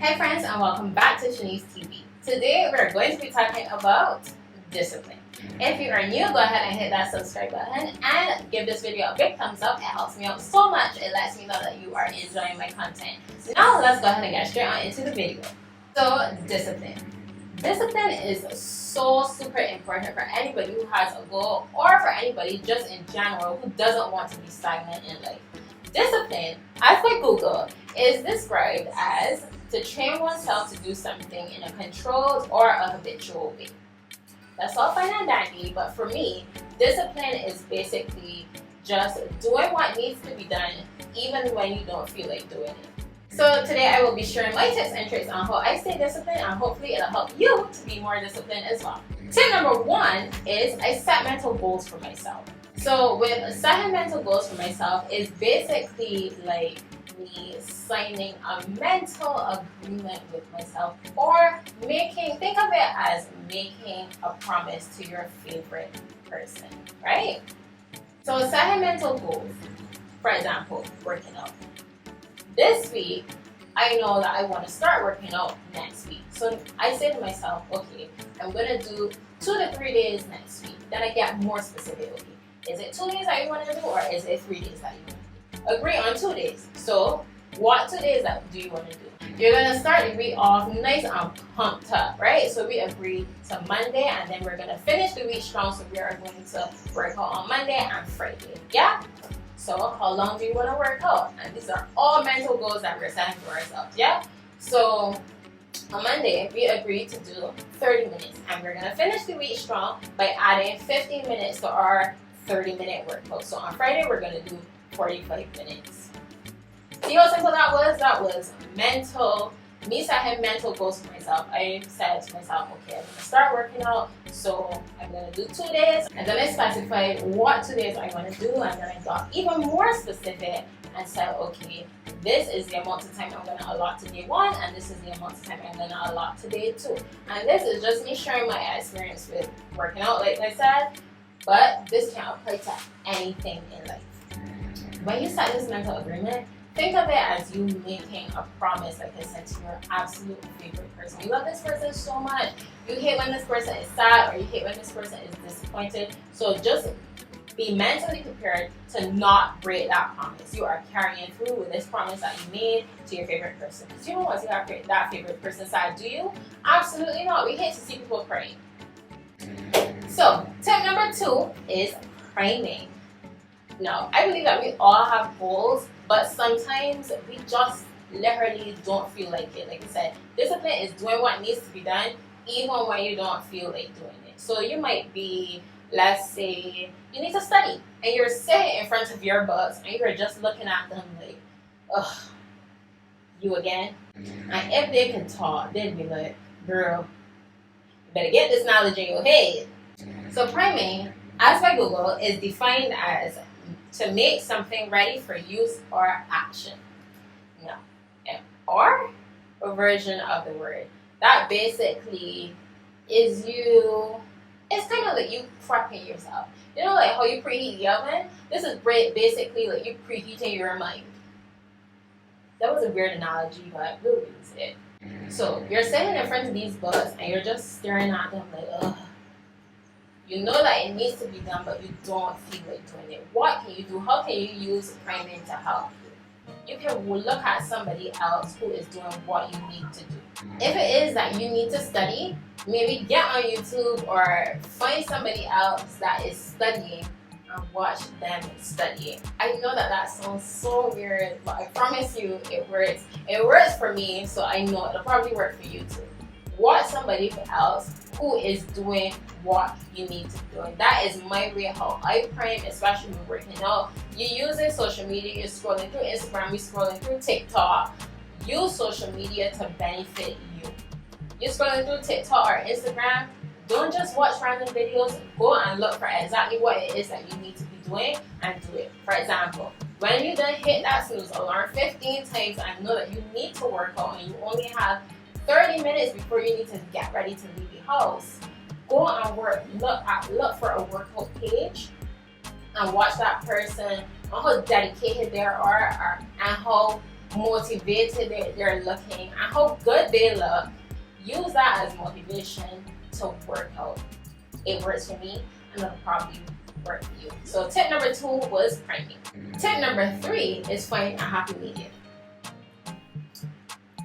Hi friends, and welcome back to Chanicetv. Today we're going to be talking about discipline. If you are new, go ahead and hit that subscribe button and give this video a big thumbs up. It helps me out so much. It lets me know that you are enjoying my content. So now let's go ahead and get straight on into the video. So discipline. Discipline is so super important for anybody who has a goal or for anybody just in general who doesn't want to be stagnant in life. Discipline, as by Google, is described as to train oneself to do something in a controlled or a habitual way. That's all fine and dandy, but for me, discipline is basically just doing what needs to be done even when you don't feel like doing it. So today I will be sharing my tips and tricks on how I stay disciplined, and hopefully it'll help you to be more disciplined as well. Tip number one is I set mental goals for myself. So with setting mental goals for myself is basically like me signing a mental agreement with myself, or think of it as making a promise to your favorite person, right? So setting mental goals, for example, working out. This week, I know that I want to start working out next week. So I say to myself, okay, I'm going to do 2 to 3 days next week. Then I get more specific. Okay, is it 2 days that you want to do, or is it 3 days that you want to do? Agree on 2 days. So what 2 days that do you want to do? You're going to start the week off nice and pumped up, right? So we agree to Monday, and then we're going to finish the week strong. So we are going to work out on Monday and Friday. Yeah? So how long do you want to work out? And these are all mental goals that we're setting for ourselves. Yeah? So on Monday, we agreed to do 30 minutes. And we're going to finish the week strong by adding 15 minutes to our 30-minute workout. So on Friday, we're going to do 45 minutes. See how simple that was? That was me setting mental goals for myself. I said to myself, okay, I'm going to start working out, so I'm going to do 2 days. And then I specified what 2 days I want to do, and then I got even more specific and said, okay, this is the amount of time I'm going to allot to day 1, and this is the amount of time I'm going to allot to day 2. And this is just me sharing my experience with working out, like I said, but this can apply to anything in life. When you set this mental agreement, think of it as you making a promise, like I said, to your absolute favorite person. You love this person so much. You hate when this person is sad, or you hate when this person is disappointed. So just be mentally prepared to not break that promise. You are carrying through with this promise that you made to your favorite person. So you don't want to see that favorite person sad, do you? Absolutely not. We hate to see people crying. So tip number 2 is priming. Now, I believe that we all have goals, but sometimes we just literally don't feel like it. Like I said, discipline is doing what needs to be done even when you don't feel like doing it. So you might be, let's say, you need to study, and you're sitting in front of your books and you're just looking at them like, ugh, you again? And if they can talk, they'd be like, girl, you better get this knowledge in your head. So priming, as by Google, is defined as to make something ready for use or action. Now, or a version of the word. That basically is it's kind of like you prepping yourself. You know, like how you preheat the oven? This is basically like you preheating your mind. That was a weird analogy, but we'll use it. So you're sitting in front of these books and you're just staring at them like, ugh. You know that it needs to be done, but you don't feel like doing it. What can you do? How can you use priming to help you? You can look at somebody else who is doing what you need to do. If it is that you need to study, maybe get on YouTube or find somebody else that is studying and watch them studying. I know that sounds so weird, but I promise you it works. It works for me, so I know it'll probably work for you too. Watch somebody else who is doing what you need to do. And that is my way how I prime, especially when working out. You're using social media, you're scrolling through Instagram, you're scrolling through TikTok. Use social media to benefit you. You're scrolling through TikTok or Instagram, don't just watch random videos. Go and look for exactly what it is that you need to be doing and do it. For example, when you done hit that snooze alarm 15 times and know that you need to work out and you only have 30 minutes before you need to get ready to leave the house, go and look for a workout page and watch that person and how dedicated they are and how motivated they're looking and how good they look, use that as motivation to work out. It works for me, and it'll probably work for you. So tip number 2 was pranking. Tip number 3 is find a happy medium.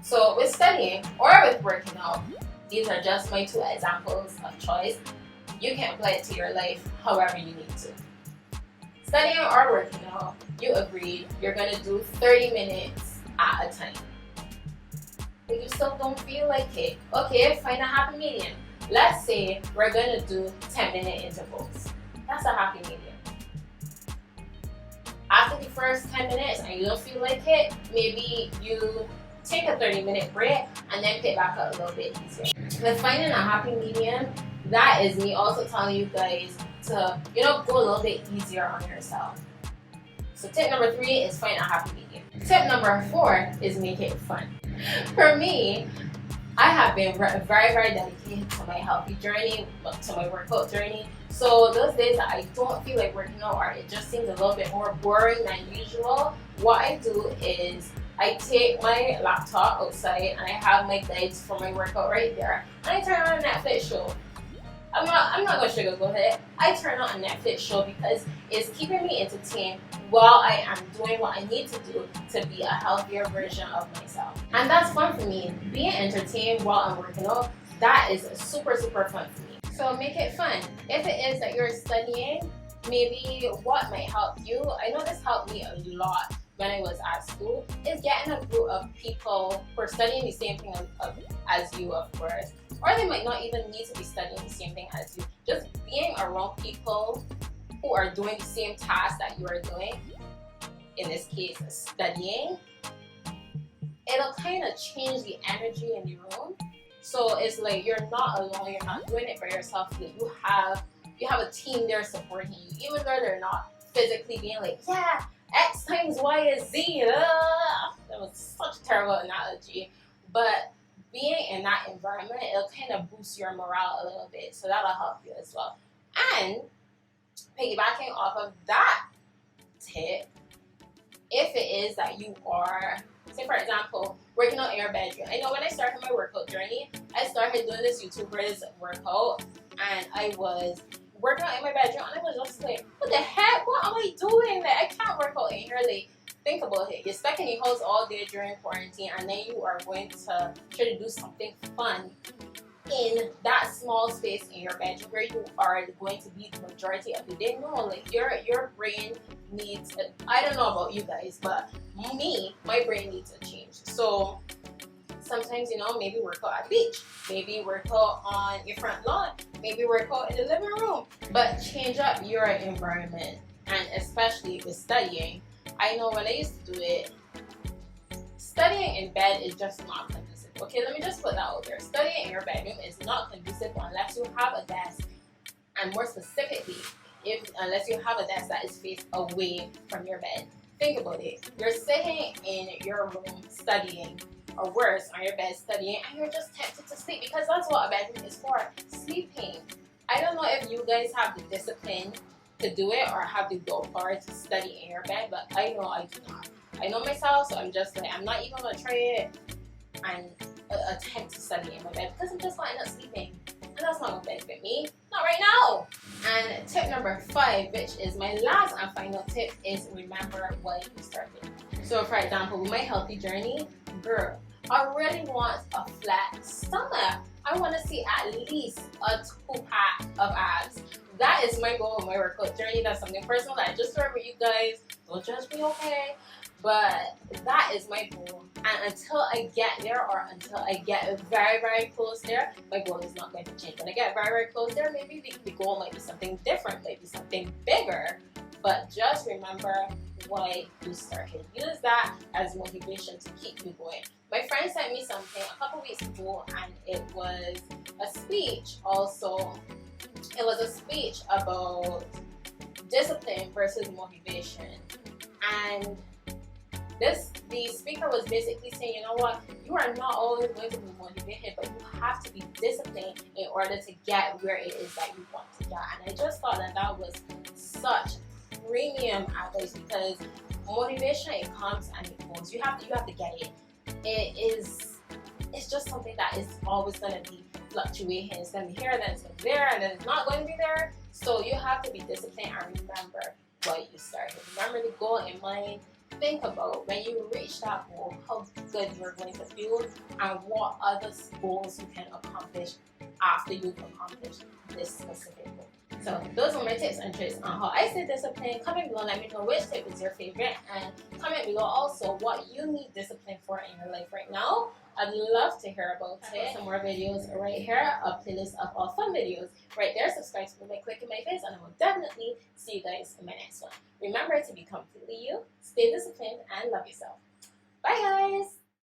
So with studying or with working out, these are just my 2 examples of choice. You can apply it to your life however you need to. Studying or working out, you agreed you're going to do 30 minutes at a time. But you still don't feel like it. Okay, find a happy medium. Let's say we're going to do 10-minute intervals. That's a happy medium. After the first 10 minutes and you don't feel like it, maybe you take a 30-minute break and then pick back up a little bit easier. With finding a happy medium, that is me also telling you guys to, go a little bit easier on yourself. So tip number 3 is find a happy medium. Tip number 4 is make it fun. For me, I have been very, very dedicated to my healthy journey, to my workout journey. So those days that I don't feel like working out or it just seems a little bit more boring than usual, what I do is I take my laptop outside and I have my guides for my workout right there, and I turn on a Netflix show. I'm not gonna sugarcoat it. I turn on a Netflix show because it's keeping me entertained while I am doing what I need to do to be a healthier version of myself. And that's fun for me. Being entertained while I'm working out, that is super, super fun for me. So make it fun. If it is that you're studying, maybe what might help you, I know this helped me a lot when I was at school, is getting a group of people who are studying the same thing as you, of course. Or they might not even need to be studying the same thing as you. Just being around people who are doing the same task that you are doing, in this case, studying, it'll kind of change the energy in the room. So it's like you're not alone, you're not doing it by yourself. Like you have a team there supporting you, even though they're not physically being like, yeah, X times Y is Z. That was such a terrible analogy. But being in that environment, it'll kind of boost your morale a little bit. So that'll help you as well. And piggybacking off of that tip, if it is that you are, say for example, working out in your bedroom. I know when I started my workout journey, I started doing this YouTuber's workout, and I was working out in my bedroom, and I was just like, what the heck? What am I doing? Like, I can't work out in here. Like, think about it. You're stuck in your house all day during quarantine, and then you are going to try to do something fun in that small space in your bedroom where you are going to be the majority of the day. No, like your brain needs, I don't know about you guys, but me, my brain needs a change. So sometimes, maybe work out at the beach, maybe work out on your front lawn, maybe work out in the living room, but change up your environment. And especially with studying, I know when I used to do it, studying in bed is just not conducive. Okay, let me just put that out there. Studying in your bedroom is not conducive unless you have a desk, and more specifically, unless you have a desk that is faced away from your bed. Think about it. You're sitting in your room studying, or worse, on your bed studying, and you're just tempted to sleep because that's what a bedroom is for, sleeping. I don't know if you guys have the discipline to do it or have the willpower to study in your bed, but I know I do not. I know myself, so I'm just like, I'm not even gonna try it and attempt to study in my bed because I'm just gonna end up sleeping, and that's not gonna benefit me, not right now. And tip number 5, which is my last and final tip, is remember why you started. So for example, with my healthy journey, girl, I really want a flat stomach. I want to see at least a 2-pack of abs. That is my goal in my workout journey. That's something personal that I just shared with you guys. Don't judge me, okay? But that is my goal. And until I get there, or until I get very, very close there, my goal is not going to change. When I get very, very close there, maybe the goal might be something different, maybe something bigger. But just remember why you started. Use that as motivation to keep you going. My friend sent me something a couple weeks ago, and it was a speech also. It was a speech about discipline versus motivation. And the speaker was basically saying, you know what, you are not always going to be motivated, but you have to be disciplined in order to get where it is that you want to get. And I just thought that was such premium advice, because Motivation, it comes and it goes. You have to get it. It's just something that is always going to be fluctuating. It's going to be here, then it's going to be there, and then it's not going to be there. So you have to be disciplined and remember what you started. Remember the goal in mind. Think about when you reach that goal, how good you're going to feel, and what other goals you can accomplish after you've accomplished this specific goal. So those are my tips and tricks on how I stay disciplined. Comment below, let me know which tip is your favorite, and comment below also what you need discipline for in your life right now. I'd love to hear about it. Some more videos right here, a playlist of all fun videos right there. Subscribe to me by clicking my face, and I will definitely see you guys in my next one. Remember to be completely you, stay disciplined, and love yourself. Bye guys!